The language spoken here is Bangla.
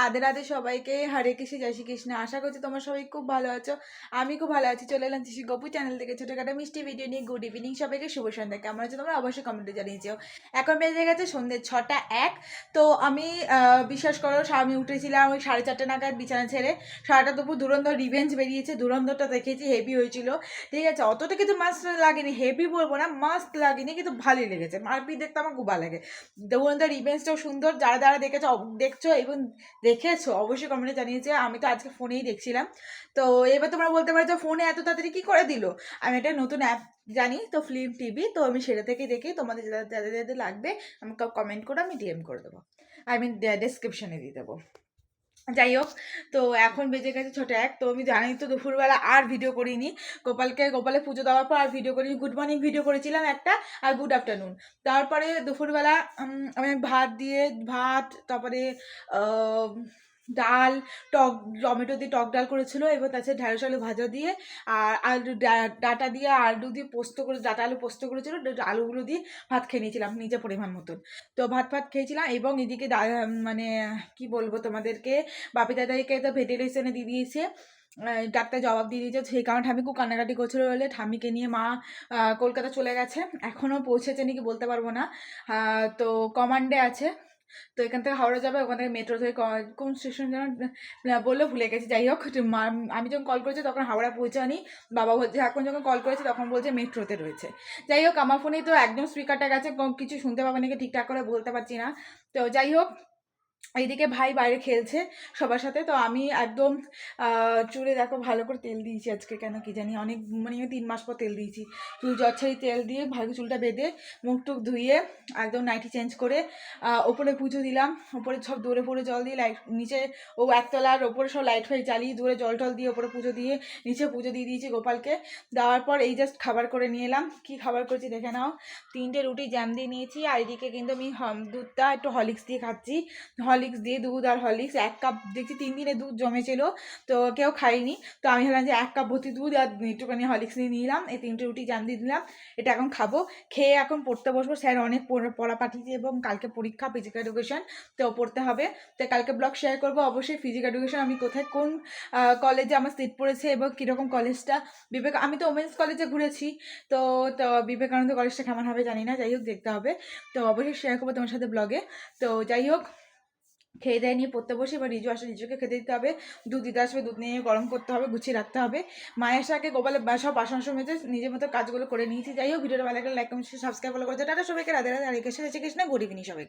রাধে রাধে সবাইকে, হরে কৃষ্ণ জয় শ্রীকৃষ্ণ। আশা করছি তোমরা সবাই খুব ভালো আছো। আমি খুব ভালো আছি। চলে এলাম তিশি গপু চ্যানেল থেকে ছোটখাটো মিষ্টি ভিডিও নিয়ে। গুড ইভিনিং সবাইকে, শুভ সন্ধ্যা। কেমন আছো তোমরা অবশ্যই কমেন্টে জানিয়েছো। এখন বেজে গেছে সন্ধ্যে 6টা 1। তো আমি বিশ্বাস করো, আমি উঠেছিলাম ওই 4:30 নাগাদ বিছানা ছেড়ে। সারাটা দুপুর ধুরন্ধর রিভেঞ্জ বেরিয়েছে, ধুরন্ধরটা দেখেছি, হেভি হয়েছিল। ঠিক আছে, অতটা কিন্তু মাস্ট লাগেনি, হেভি বলবো না, মাস্ট লাগেনি, কিন্তু ভালোই লেগেছে। মারপিট দেখতে আমার খুব ভালো লাগে। ধুরন্ধর রিভেঞ্জটাও সুন্দর। যারা যারা দেখছো এবং দেখেছো অবশ্যই কমেন্টে জানিয়েছে। আমি তো আজকে ফোনেই দেখছিলাম। তো এবার তোমরা বলতে পারো যে ফোনে এত তাড়াতাড়ি কী করে দিল। আমি একটা নতুন অ্যাপ জানি, তো ফিল্ম টিভি, তো আমি সেটা থেকে দেখি। তোমাদের যাদের যাদের লাগবে আমাকে কমেন্ট করে আমি ডিএম করে দেবো, আই মিন ডেসক্রিপশানে দিয়ে দেবো। যাই হোক, তো এখন বেজে গেছে 6টা 1। তো আমি জানি তো দুপুরবেলা আর ভিডিও করিনি। গোপালে পুজো দেওয়ার পর আর ভিডিও করিনি। গুড মর্নিং ভিডিও করেছিলাম একটা, আর গুড আফটারনুন। তারপরে দুপুরবেলা আমি ভাত, তারপরে ডাল, টমেটো দিয়ে টক ডাল করেছিল, এবার তাছাড়া ঢ্যাঁড়স আলু ভাজা দিয়ে আর আলু ডাটা দিয়ে আলু দিয়ে পোস্ত করে, ডাটা আলু পোস্ত করেছিল, আলুগুলো দিয়ে ভাত খেয়ে নিয়েছিলাম নিজে পরিমাণ মতন। তো ভাত খেয়েছিলাম। এবং এদিকে মানে কি বলবো তোমাদেরকে, বাপি দাদাইকে তো ভেন্টিলেশনে দিয়ে দিয়েছে, ডাক্তার জবাব দিয়ে দিয়েছে। সেই কারণে ঠামি খুব কান্নাকাটি করছিল বলে ঠামিকে নিয়ে মা কলকাতা চলে গেছে। এখনও পৌঁছেছে নাকি বলতে পারবো না। তো কমান্ডে আছে। তো এখান থেকে হাওড়া যাবে, ওখান থেকে মেট্রো থেকে কোন স্টেশন যেন বললো, ভুলে গেছি। যাই হোক, আমি যখন কল করেছি তখন হাওড়া পৌঁছানি। বাবা বলছে, এখন যখন কল করেছে তখন বলছে মেট্রোতে রয়েছে। যাই হোক, আমার ফোনেই তো একদম স্পিকারটা গেছে, কিছু শুনতে পাবে নাকি ঠিকঠাক করে বলতে পারছি না। তো যাই হোক, এইদিকে ভাই বাইরে খেলছে সবার সাথে। তো আমি একদম চুলে দেখো ভালো করে তেল দিয়েছি আজকে, কেন কি জানি, অনেক মানে 3 মাস পর তেল দিয়েছি। চুল জচ্ছাই তেল দিয়ে ভালো চুলটা বেঁধে মুখ টুক ধুয়ে একদম নাইটি চেঞ্জ করে ওপরে পুজো দিলাম। ওপরে সব দূরে পরে জল দিয়ে, লাইট নিচে ও একতলার ওপরে সব লাইট ফাইট জ্বালিয়ে দূরে জল টল দিয়ে ওপরে পুজো দিয়ে নিচে পুজো দিয়ে দিয়েছি গোপালকে। দেওয়ার পর এই জাস্ট খাবার করে নিয়ে এলাম। কী খাবার করেছি দেখে নাও। 3টে রুটি জ্যাম দিয়ে নিয়েছি। আর এদিকে কিন্তু আমি দুধটা একটু হরলিক্স দিয়ে খাচ্ছি। হরলিক্স দিয়ে, দুধ আর হরলিক্স 1 কাপ, দেখছি 3 দিনে দুধ জমেছিল, তো কেউ খাইনি। তো আমি ভাবলাম যে 1 কাপ ভর্তি দুধ আর একটুখানি হরলিক্স নিয়ে নিলাম। এই 3টে রুটি জ্যাম দিয়ে দিলাম। এটা এখন খাবো। খেয়ে এখন পড়তে বসবো। স্যার অনেক পড়া পাঠিয়েছে এবং কালকে পরীক্ষা ফিজিক্যাল এডুকেশন, তো পড়তে হবে। তো কালকে ব্লগ শেয়ার করবো অবশ্যই। ফিজিক্যাল এডুকেশন আমি কোথায় কোন কলেজে আমার সিট পড়েছে এবং কীরকম কলেজটা। আমি তো ওমেন্স কলেজে ঘুরেছি, তো বিবেকানন্দ কলেজটা কেমন হবে জানি না। যাই হোক, দেখতে হবে। তো অবশ্যই শেয়ার করবো তোমার সাথে ব্লগে। তো যাই হোক, খেয়ে দেয় নিয়ে পড়তে বসে। এবার রিজু আসলে রিজুকে খেতে দিতে হবে। দুধ দিতে আসবে, দুধ নিয়ে গরম করতে হবে, গুছিয়ে রাখতে হবে। মায়ের সাথে গোপালে সব বাসন মেজে নিজের মতো কাজগুলো করে নিয়েছি। যাই হোক, ভিডিওটা ভালো লাগলে লাইক কমেন্ট সাবস্ক্রাইব ফলো করতে। টাটা সবাইকে, রাধে রাধে, হরে কৃষ্ণ, গুড ইভিনিং সবাইকে।